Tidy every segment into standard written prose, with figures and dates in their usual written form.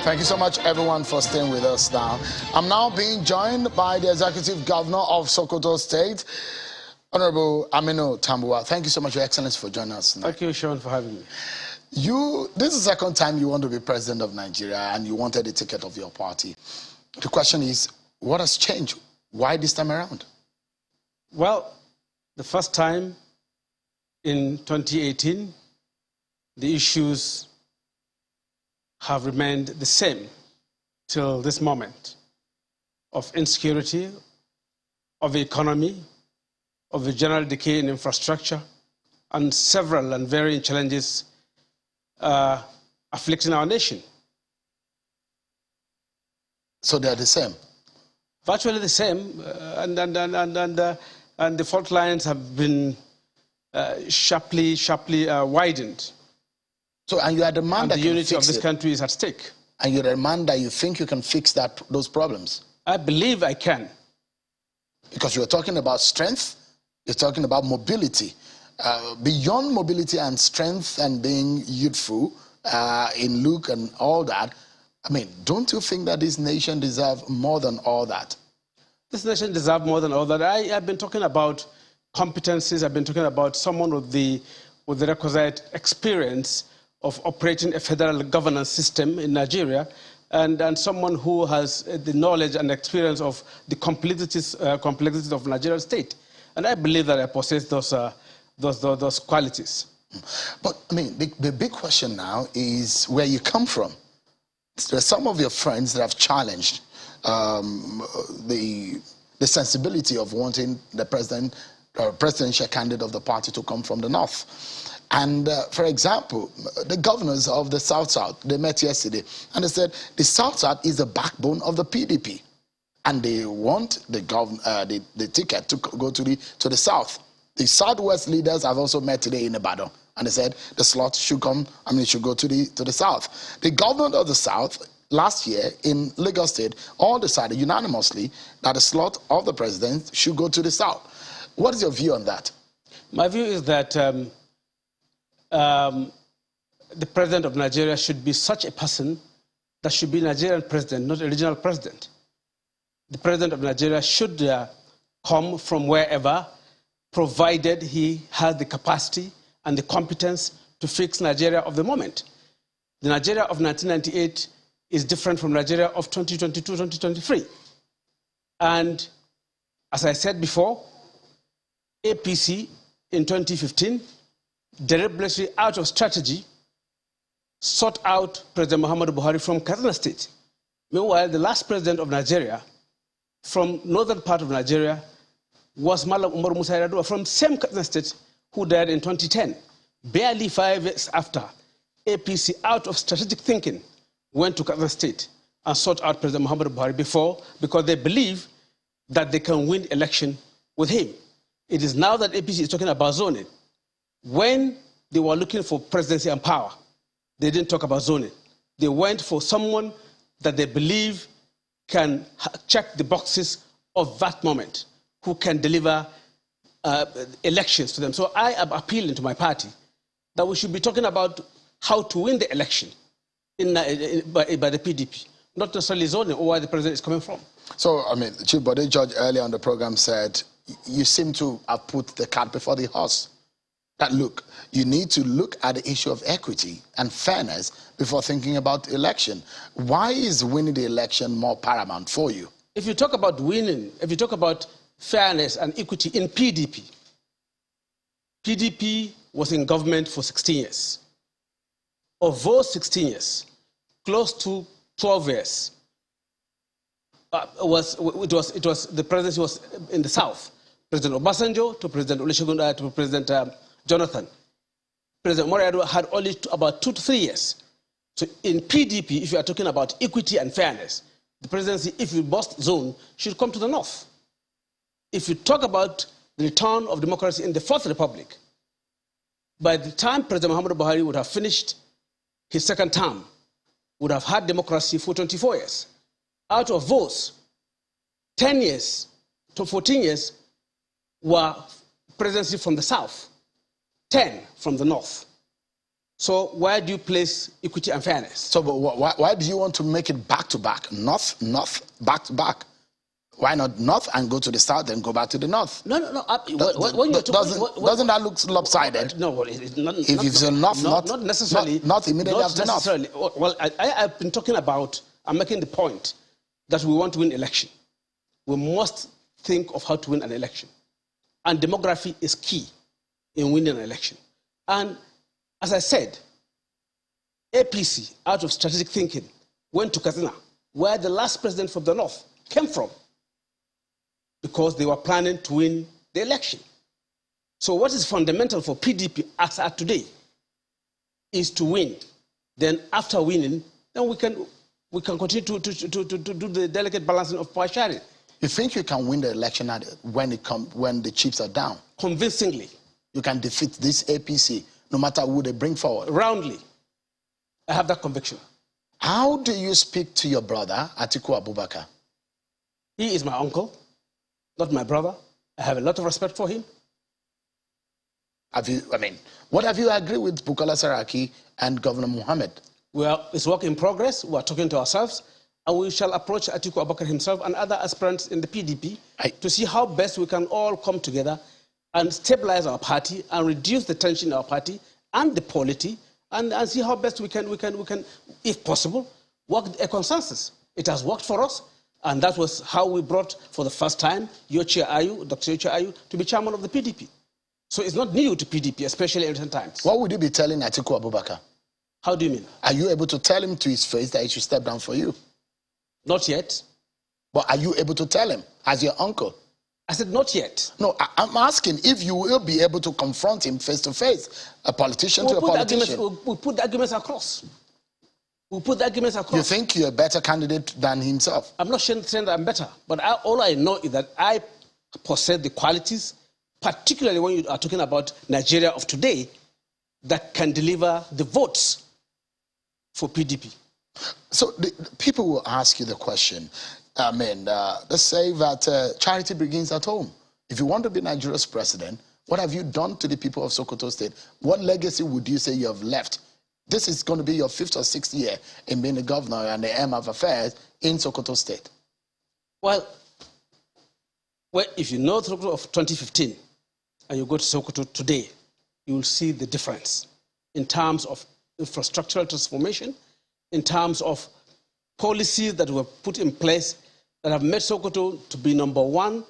Thank you so much, everyone, for staying with us now. I'm now being joined by the Executive Governor of Sokoto State, Honorable Aminu Tambuwal. Thank you so much, Your Excellency, for joining us now. Thank you, Sean, for having me. This is the second time you want to be president of Nigeria and you wanted the ticket of your party. The question is, what has changed? Why this time around? Well, the first time in 2018, the issues have remained the same till this moment of insecurity, of the economy, of the general decay in infrastructure, and several and varying challenges afflicting our nation. So they're the same? Virtually the same, and the fault lines have been sharply widened. So, and you are the man and that the can unity fix of this it. country is at stake. And you're the man that you think you can fix those problems? I believe I can. Because you're talking about strength, you're talking about mobility. Beyond mobility and strength and being youthful in look and all that, I mean, don't you think that this nation deserves more than all that? This nation deserves more than all that. I've been talking about competencies. I've been talking about someone with the requisite experience of operating a federal governance system in Nigeria, and someone who has the knowledge and experience of the complexities of Nigerian state. And I believe that I possess those qualities. But, I mean, the big question now is where you come from. There are some of your friends that have challenged the sensibility of wanting the presidential candidate of the party to come from the north. And, for example, the governors of the South, they met yesterday, and they said the South is the backbone of the PDP, and they want the ticket to go to the South. The Southwest leaders have also met today in Ibadan, and they said the slot should should go to the South. The governor of the South last year in Lagos State all decided unanimously that the slot of the president should go to the South. What is your view on that? My view is that the president of Nigeria should be such a person that should be Nigerian president, not a regional president. The president of Nigeria should come from wherever, provided he has the capacity and the competence to fix Nigeria of the moment. The Nigeria of 1998 is different from Nigeria of 2022, 2023. And as I said before, APC in 2015, deliberately out of strategy, sought out President Buhari from Katsina State. Meanwhile, the last president of Nigeria from northern part of Nigeria was Malam Umar Musa Yar'Adua from same Katsina State, who died in 2010. Barely 5 years after, APC, out of strategic thinking, went to Katsina State and sought out President Buhari because they believe that they can win election with him. It is now that APC is talking about zoning. When they were looking for presidency and power, they didn't talk about zoning. They went for someone that they believe can check the boxes of that moment, who can deliver elections to them. So I am appealing to my party that we should be talking about how to win the election by the PDP, not necessarily zoning or where the president is coming from. So, I mean, Chief Bode George earlier on the program said, you seem to have put the cart before the horse. That, look, you need to look at the issue of equity and fairness before thinking about election. Why is winning the election more paramount for you? If you talk about winning, if you talk about fairness and equity in PDP, PDP was in government for 16 years. Of those 16 years, close to 12 years, the presidency was in the South. President Obasanjo to President Olusegun to President Jonathan. President Umar Yar'Adua had only about 2 to 3 years. So in PDP, if you are talking about equity and fairness, the presidency, if you bust zone, should come to the north. If you talk about the return of democracy in the Fourth Republic, by the time President Muhammadu Buhari would have finished his second term, would have had democracy for 24 years. Out of those, 10 years to 14 years were presidency from the South, 10 from the North. So where do you place equity and fairness? So but why do you want to make it back-to-back? North, back-to-back? Why not north and go to the south, then go back to the north? No. Doesn't that look lopsided? No, it's not. If it's a north, not necessarily. Not immediately not after necessarily. north. Well, I've been talking about. I'm making the point that we want to win election. We must think of how to win an election, and demography is key in winning an election. And as I said, APC, out of strategic thinking, went to Katsina, where the last president from the north came from, because they were planning to win the election. So what is fundamental for PDP as at today is to win. Then after winning, then we can continue to do the delicate balancing of power sharing. You think you can win the election when the chips are down? Convincingly. You can defeat this APC, no matter who they bring forward? Roundly. I have that conviction. How do you speak to your brother, Atiku Abubakar? He is my uncle, not my brother. I have a lot of respect for him. What have you agreed with Bukola Saraki and Governor Mohammed? Well, it's work in progress. We are talking to ourselves, and we shall approach Atiku Abubakar himself and other aspirants in the PDP to see how best we can all come together and stabilize our party and reduce the tension in our party and the polity, and see how best we can, if possible, work a consensus. It has worked for us, and that was how we brought, for the first time, Dr. Yochi Ayu, to be chairman of the PDP. So it's not new to PDP, especially in recent times. What would you be telling Atiku Abubakar? How do you mean? Are you able to tell him to his face that he should step down for you? Not yet. But are you able to tell him as your uncle? I said not yet. No, I'm asking if you will be able to confront him face to face, a politician to a politician. We'll put the arguments across. We'll put the arguments across. You think you're a better candidate than himself? I'm not saying that I'm better, but all I know is that I possess the qualities, particularly when you are talking about Nigeria of today, that can deliver the votes for PDP. So the people will ask you the question. Let's say that charity begins at home. If you want to be Nigeria's president, what have you done to the people of Sokoto State? What legacy would you say you have left? This is going to be your 5th or 6th year in being the governor and the M of affairs in Sokoto State. Well, if you know Sokoto of 2015 and you go to Sokoto today, you will see the difference in terms of infrastructural transformation, in terms of policies that were put in place that have made Sokoto to be #1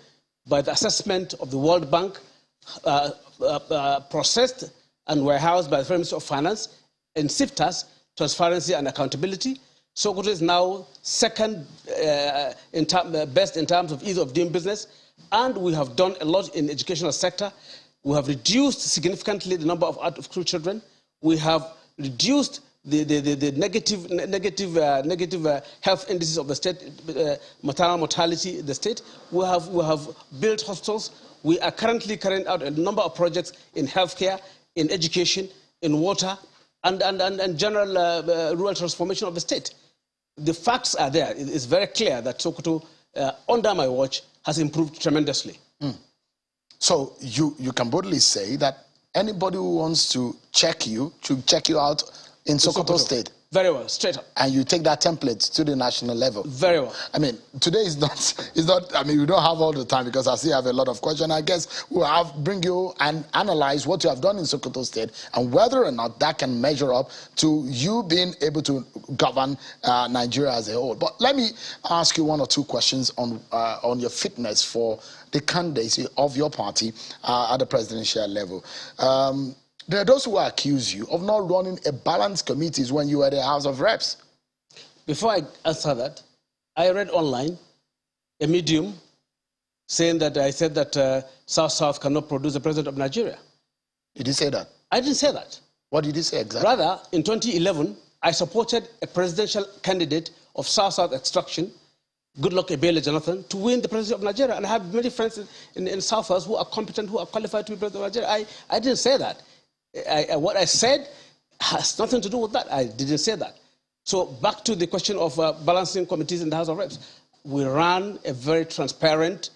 by the assessment of the World Bank, processed and warehoused by the Ministry of Finance, and SIFTAS, transparency and accountability. Sokoto is now second best in terms of ease of doing business, and we have done a lot in the educational sector. We have reduced significantly the number of out-of-school children. We have reduced the negative health indices of the state, maternal mortality in the state. We have built hostels. We are currently carrying out a number of projects in healthcare, in education, in water, and general rural transformation of the state. The facts are there. It is very clear that Sokoto, under my watch, has improved tremendously. So you can boldly say that anybody who wants to check you should check you out in Sokoto State. Very well, straight up. And you take that template to the national level. Very well. Today is not, we don't have all the time because I still have a lot of questions. I guess we'll bring you and analyze what you have done in Sokoto State and whether or not that can measure up to you being able to govern Nigeria as a whole. But let me ask you 1 or 2 questions on your fitness for the candidacy of your party at the presidential level. There are those who accuse you of not running a balanced committees when you were at the House of Reps. Before I answer that, I read online a medium saying that I said that South cannot produce a president of Nigeria. Did you say that? I didn't say that. What did you say exactly? Rather, in 2011, I supported a presidential candidate of South extraction, Goodluck Ebele Jonathan, to win the presidency of Nigeria. And I have many friends in South who are competent, who are qualified to be president of Nigeria. I didn't say that. What I said has nothing to do with that. I didn't say that. So back to the question of balancing committees in the House of Reps. We ran a very transparent,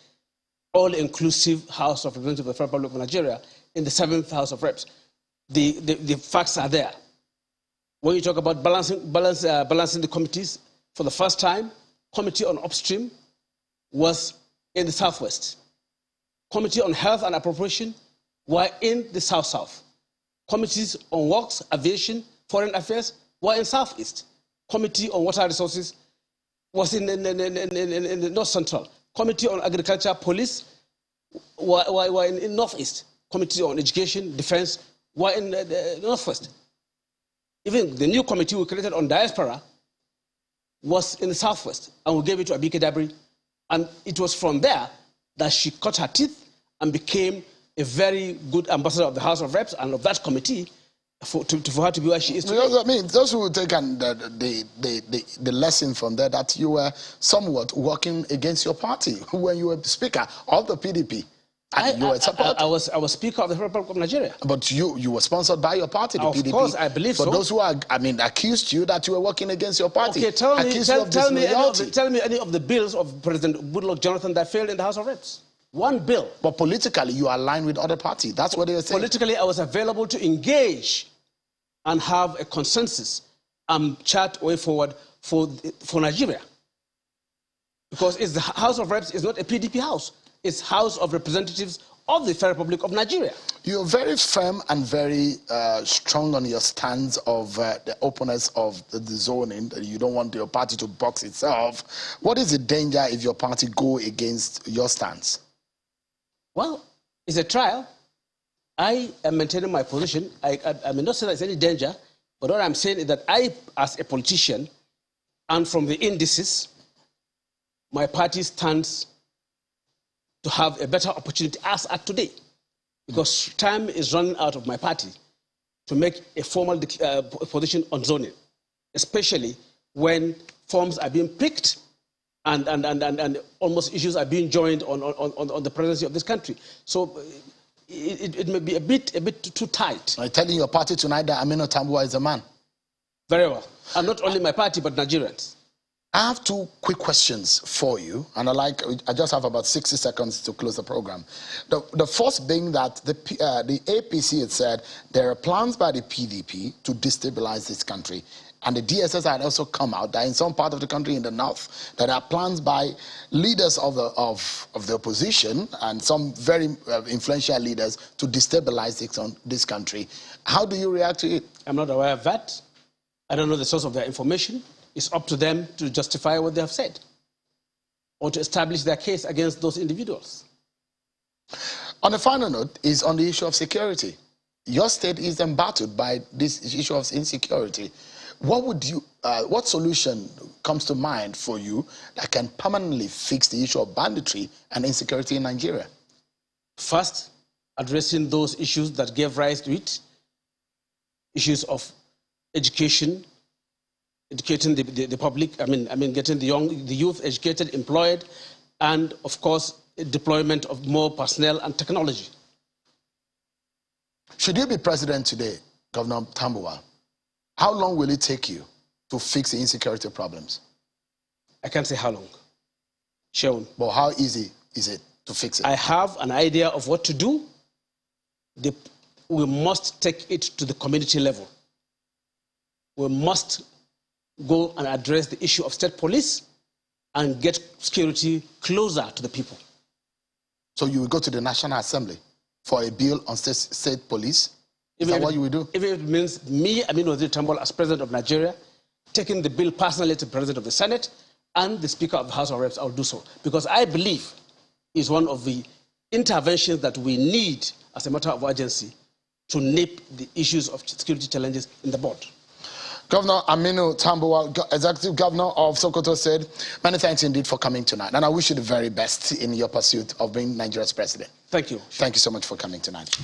all-inclusive House of Representatives of the Federal Republic of Nigeria in the 7th House of Reps. The facts are there. When you talk about balancing the committees, for the first time, Committee on Upstream was in the Southwest. Committee on Health and Appropriation were in the South-South. Committees on Works, Aviation, Foreign Affairs were in Southeast. Committee on Water Resources was in the North Central. Committee on Agriculture, Police were in Northeast. Committee on Education, Defense were in the Northwest. Even the new committee we created on diaspora was in the Southwest, and we gave it to Abike Dabiri. And it was from there that she cut her teeth and became a very good ambassador of the House of Reps and of that committee for her to be where she is today. I mean, those who take the lesson from there, that you were somewhat working against your party when you were Speaker of the PDP. I was Speaker of the Republic of Nigeria. But you were sponsored by your party, the PDP. Of course, I believe so. But those who accused you that you were working against your party. Okay, tell me any of the bills of President Goodluck Jonathan that failed in the House of Reps. One bill. But politically, you are aligned with other parties. That's what they were saying. Politically, I was available to engage and have a consensus and chart a way forward for Nigeria. Because it's the House of Reps is not a PDP house. It's House of Representatives of the Federal Republic of Nigeria. You're very firm and very strong on your stance of the openness of the zoning, that you don't want your party to box itself. What is the danger if your party go against your stance? Well, it's a trial. I am maintaining my position. I may not say there's any danger, but what I'm saying is that I, as a politician, and from the indices, my party stands to have a better opportunity as at today, because time is running out of my party to make a formal position on zoning, especially when forms are being picked and almost issues are being joined on the presidency of this country. So it may be a bit too tight. I'm telling your party tonight that Tambuwal is a man. Very well. And not only my party, but Nigerians. I have two quick questions for you, and I just have about 60 seconds to close the program. The first being that the APC had said there are plans by the PDP to destabilize this country, and the DSS had also come out that in some part of the country in the north, there are plans by leaders of the opposition and some very influential leaders to destabilize this country. How do you react to it? I'm not aware of that. I don't know the source of their information. It's up to them to justify what they have said or to establish their case against those individuals. On a final note is on the issue of security. Your state is embattled by this issue of insecurity. What solution comes to mind for you that can permanently fix the issue of banditry and insecurity in Nigeria? First, addressing those issues that gave rise to it, issues of education, educating the public, getting the youth educated, employed, and of course, deployment of more personnel and technology. Should you be president today, Governor Tambuwal, how long will it take you to fix the insecurity problems? I can't say how long. Sean. But how easy is it to fix it? I have an idea of what to do. We must take it to the community level. We must go and address the issue of state police and get security closer to the people. So you will go to the National Assembly for a bill on state police? Is that what you will do? If it means me, Tambuwal, as President of Nigeria, taking the bill personally to the President of the Senate and the Speaker of the House of Reps, I will do so. Because I believe it's one of the interventions that we need as a matter of urgency to nip the issues of security challenges in the bud. Governor Aminu Tambuwal, Executive Governor of Sokoto, said, many thanks indeed for coming tonight. And I wish you the very best in your pursuit of being Nigeria's president. Thank you. Thank you so much for coming tonight.